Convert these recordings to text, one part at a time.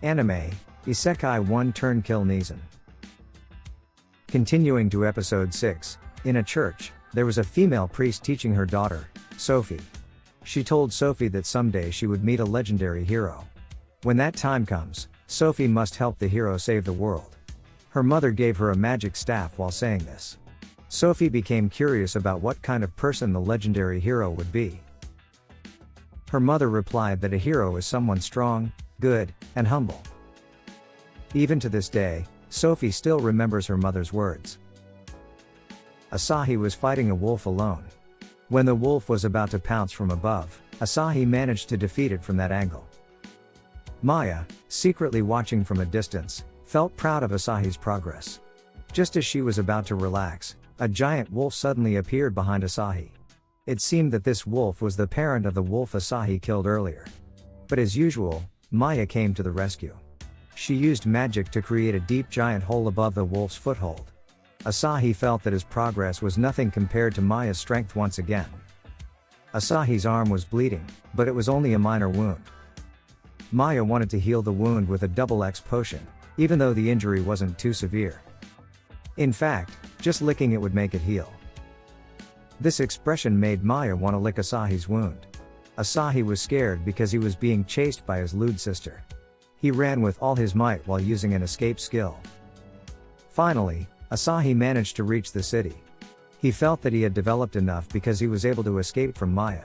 Anime, Isekai 1 Turn Kill Neeson. Continuing to episode 6, in a church, there was a female priest teaching her daughter, Sophie. She told Sophie that someday she would meet a legendary hero. When that time comes, Sophie must help the hero save the world. Her mother gave her a magic staff while saying this. Sophie became curious about what kind of person the legendary hero would be. Her mother replied that a hero is someone strong, good, and humble. Even to this day, Sophie still remembers her mother's words. Asahi was fighting a wolf alone. When the wolf was about to pounce from above, Asahi managed to defeat it from that angle. Maya, secretly watching from a distance, felt proud of Asahi's progress. Just as she was about to relax, a giant wolf suddenly appeared behind Asahi. It seemed that this wolf was the parent of the wolf Asahi killed earlier. But as usual, Maya came to the rescue. She used magic to create a deep giant hole above the wolf's foothold. Asahi felt that his progress was nothing compared to Maya's strength once again. Asahi's arm was bleeding, but it was only a minor wound. Maya wanted to heal the wound with a double X potion, even though the injury wasn't too severe. In fact, just licking it would make it heal. This expression made Maya want to lick Asahi's wound. Asahi was scared because he was being chased by his lewd sister. He ran with all his might while using an escape skill. Finally, Asahi managed to reach the city. He felt that he had developed enough because he was able to escape from Maya.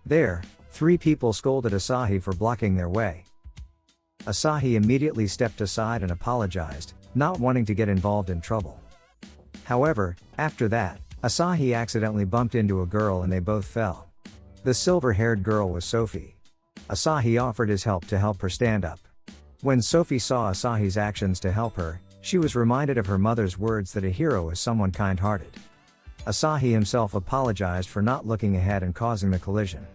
There, 3 people scolded Asahi for blocking their way. Asahi immediately stepped aside and apologized, not wanting to get involved in trouble. However, after that, Asahi accidentally bumped into a girl and they both fell. The silver-haired girl was Sophie. Asahi offered his help to help her stand up. When Sophie saw Asahi's actions to help her, she was reminded of her mother's words that a hero is someone kind-hearted. Asahi himself apologized for not looking ahead and causing the collision.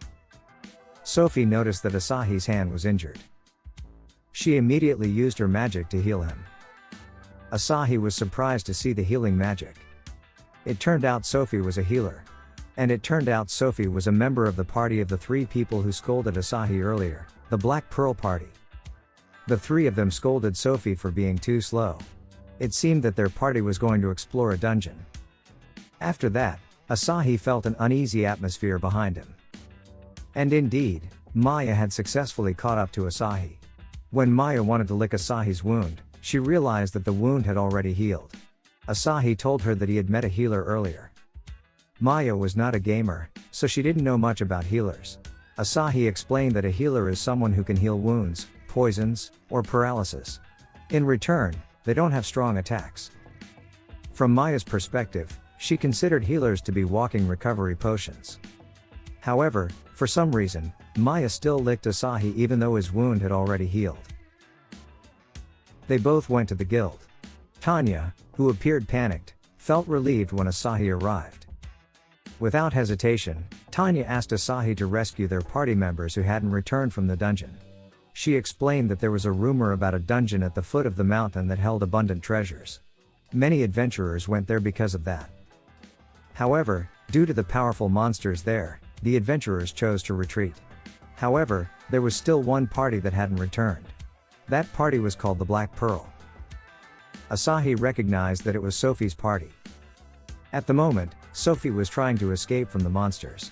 Sophie noticed that Asahi's hand was injured. She immediately used her magic to heal him. Asahi was surprised to see the healing magic. It turned out Sophie was a healer. And it turned out Sophie was a member of the party of the 3 people who scolded Asahi earlier, the Black Pearl Party. The 3 of them scolded Sophie for being too slow. It seemed that their party was going to explore a dungeon. After that, Asahi felt an uneasy atmosphere behind him. And indeed, Maya had successfully caught up to Asahi. When Maya wanted to lick Asahi's wound, she realized that the wound had already healed. Asahi told her that he had met a healer earlier. Maya was not a gamer, so she didn't know much about healers. Asahi explained that a healer is someone who can heal wounds, poisons, or paralysis. In return, they don't have strong attacks. From Maya's perspective, she considered healers to be walking recovery potions. However, for some reason, Maya still licked Asahi even though his wound had already healed. They both went to the guild. Tanya, who appeared panicked, felt relieved when Asahi arrived. Without hesitation, Tanya asked Asahi to rescue their party members who hadn't returned from the dungeon. She explained that there was a rumor about a dungeon at the foot of the mountain that held abundant treasures. Many adventurers went there because of that. However, due to the powerful monsters there, the adventurers chose to retreat. However, there was still one party that hadn't returned. That party was called the Black Pearl. Asahi recognized that it was Sophie's party. At the moment, Sophie was trying to escape from the monsters.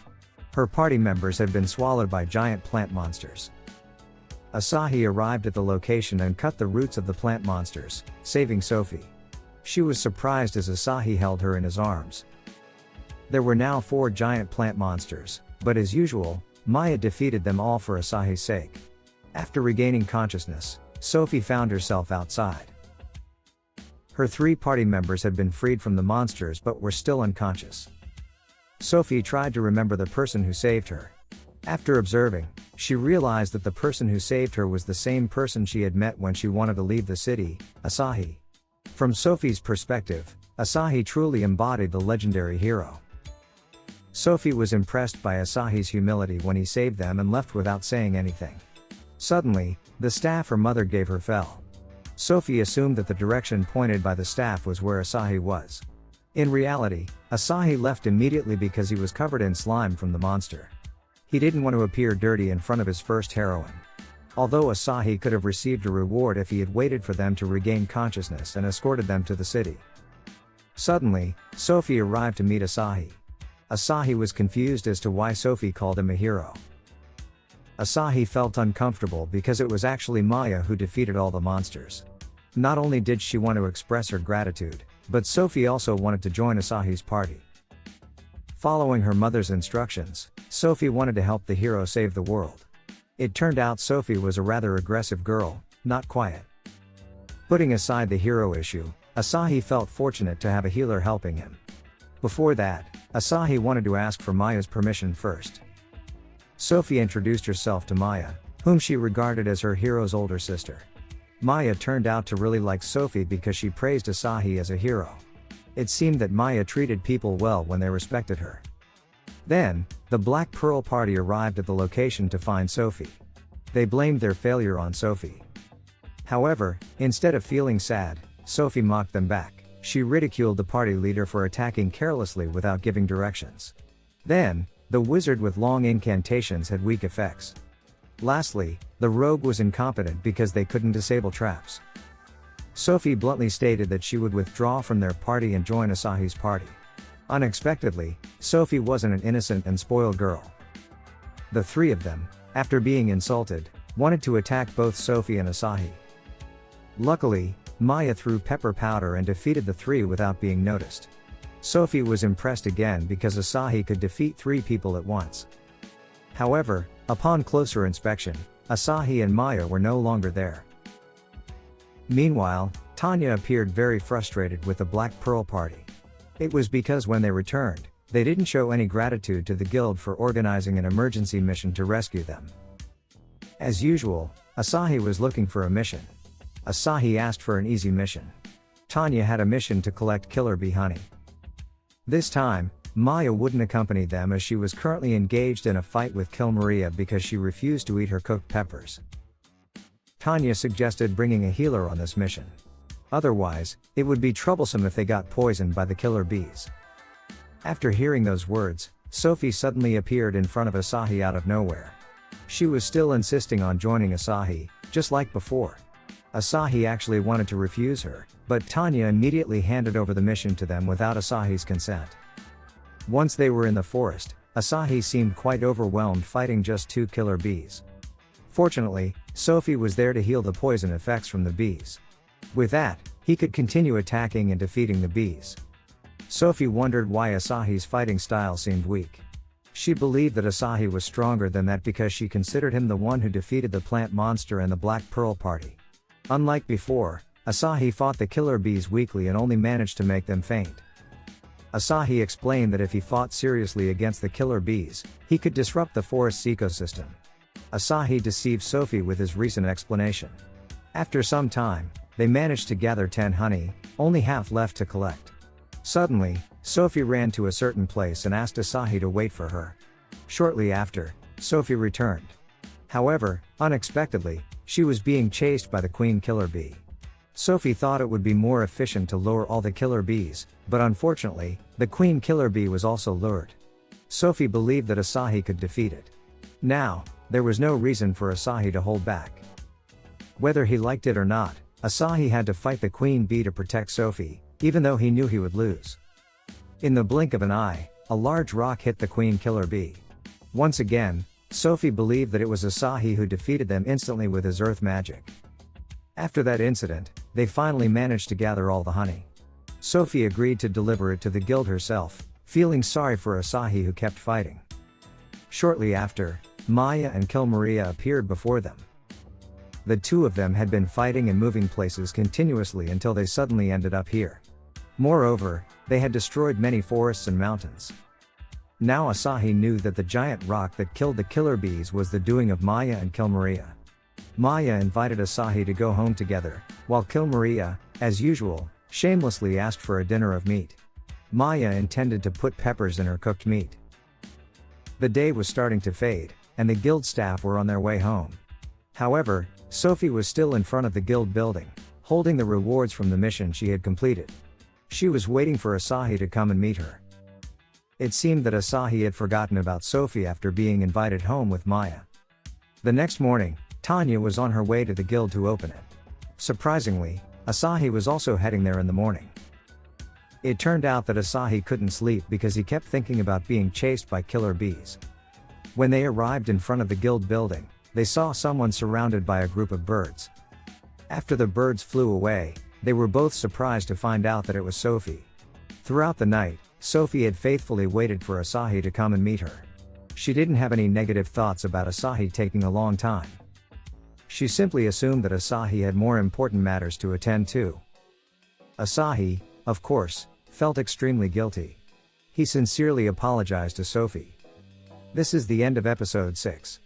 Her party members had been swallowed by giant plant monsters. Asahi arrived at the location and cut the roots of the plant monsters, saving Sophie. She was surprised as Asahi held her in his arms. There were now 4 giant plant monsters, but as usual, Maya defeated them all for Asahi's sake. After regaining consciousness, Sophie found herself outside. Her 3 party members had been freed from the monsters but were still unconscious. Sophie tried to remember the person who saved her. After observing, she realized that the person who saved her was the same person she had met when she wanted to leave the city, Asahi. From Sophie's perspective, Asahi truly embodied the legendary hero. Sophie was impressed by Asahi's humility when he saved them and left without saying anything. Suddenly, the staff her mother gave her fell. Sophie assumed that the direction pointed by the staff was where Asahi was. In reality, Asahi left immediately because he was covered in slime from the monster. He didn't want to appear dirty in front of his first heroine. although Asahi could have received a reward if he had waited for them to regain consciousness and escorted them to the city. Suddenly, Sophie arrived to meet Asahi. Asahi was confused as to why Sophie called him a hero. Asahi felt uncomfortable because it was actually Maya who defeated all the monsters. Not only did she want to express her gratitude, but Sophie also wanted to join Asahi's party. Following her mother's instructions, Sophie wanted to help the hero save the world. It turned out Sophie was a rather aggressive girl, not quiet. Putting aside the hero issue, Asahi felt fortunate to have a healer helping him. Before that, Asahi wanted to ask for Maya's permission first. Sophie introduced herself to Maya, whom she regarded as her hero's older sister. Maya turned out to really like Sophie because she praised Asahi as a hero. It seemed that Maya treated people well when they respected her. Then, the Black Pearl party arrived at the location to find Sophie. They blamed their failure on Sophie. However, instead of feeling sad, Sophie mocked them back. She ridiculed the party leader for attacking carelessly without giving directions. Then, the wizard with long incantations had weak effects. Lastly, the rogue was incompetent because they couldn't disable traps. Sophie bluntly stated that she would withdraw from their party and join Asahi's party. Unexpectedly, Sophie wasn't an innocent and spoiled girl. The three of them, after being insulted, wanted to attack both Sophie and Asahi. Luckily, Maya threw pepper powder and defeated the three without being noticed. Sophie was impressed again because Asahi could defeat 3 people at once. However, upon closer inspection, Asahi and Maya were no longer there. Meanwhile, Tanya appeared very frustrated with the Black Pearl party. It was because when they returned, they didn't show any gratitude to the guild for organizing an emergency mission to rescue them. As usual, Asahi was looking for a mission. Asahi asked for an easy mission. Tanya had a mission to collect killer bee honey. This time, Maya wouldn't accompany them as she was currently engaged in a fight with Kill Maria because she refused to eat her cooked peppers. Tanya suggested bringing a healer on this mission. Otherwise, it would be troublesome if they got poisoned by the killer bees. After hearing those words, Sophie suddenly appeared in front of Asahi out of nowhere. She was still insisting on joining Asahi, just like before. Asahi actually wanted to refuse her, but Tanya immediately handed over the mission to them without Asahi's consent. Once they were in the forest, Asahi seemed quite overwhelmed fighting just 2 killer bees. Fortunately, Sophie was there to heal the poison effects from the bees. With that, he could continue attacking and defeating the bees. Sophie wondered why Asahi's fighting style seemed weak. She believed that Asahi was stronger than that because she considered him the one who defeated the plant monster and the Black Pearl party. Unlike before, Asahi fought the killer bees weakly and only managed to make them faint. Asahi explained that if he fought seriously against the killer bees, he could disrupt the forest's ecosystem. Asahi deceived Sophie with his recent explanation. After some time, they managed to gather 10 honey, only half left to collect. Suddenly, Sophie ran to a certain place and asked Asahi to wait for her. Shortly after, Sophie returned. However, unexpectedly, she was being chased by the queen killer bee. Sophie thought it would be more efficient to lure all the killer bees, but unfortunately, the queen killer bee was also lured. Sophie believed that Asahi could defeat it. Now, there was no reason for Asahi to hold back. Whether he liked it or not, Asahi had to fight the queen bee to protect Sophie, even though he knew he would lose. In the blink of an eye, a large rock hit the queen killer bee. Once again, Sophie believed that it was Asahi who defeated them instantly with his earth magic. After that incident, they finally managed to gather all the honey. Sophie agreed to deliver it to the guild herself, feeling sorry for Asahi who kept fighting. Shortly after, Maya and Kill Maria appeared before them. The two of them had been fighting and moving places continuously until they suddenly ended up here. Moreover, they had destroyed many forests and mountains. Now Asahi knew that the giant rock that killed the killer bees was the doing of Maya and Kill Maria. Maya invited Asahi to go home together, while Kill Maria, as usual, shamelessly asked for a dinner of meat. Maya intended to put peppers in her cooked meat. The day was starting to fade, and the guild staff were on their way home. However, Sophie was still in front of the guild building, holding the rewards from the mission she had completed. She was waiting for Asahi to come and meet her. It seemed that Asahi had forgotten about Sophie after being invited home with Maya. The next morning, Tanya was on her way to the guild to open it. Surprisingly, Asahi was also heading there in the morning. It turned out that Asahi couldn't sleep because he kept thinking about being chased by killer bees. When they arrived in front of the guild building, they saw someone surrounded by a group of birds. After the birds flew away, they were both surprised to find out that it was Sophie. Throughout the night, Sophie had faithfully waited for Asahi to come and meet her. She didn't have any negative thoughts about Asahi taking a long time. She simply assumed that Asahi had more important matters to attend to. Asahi, of course, felt extremely guilty. He sincerely apologized to Sophie. This is the end of episode 6.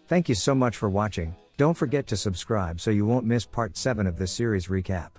Thank you so much for watching. Don't forget to subscribe so you won't miss part 7 of this series recap.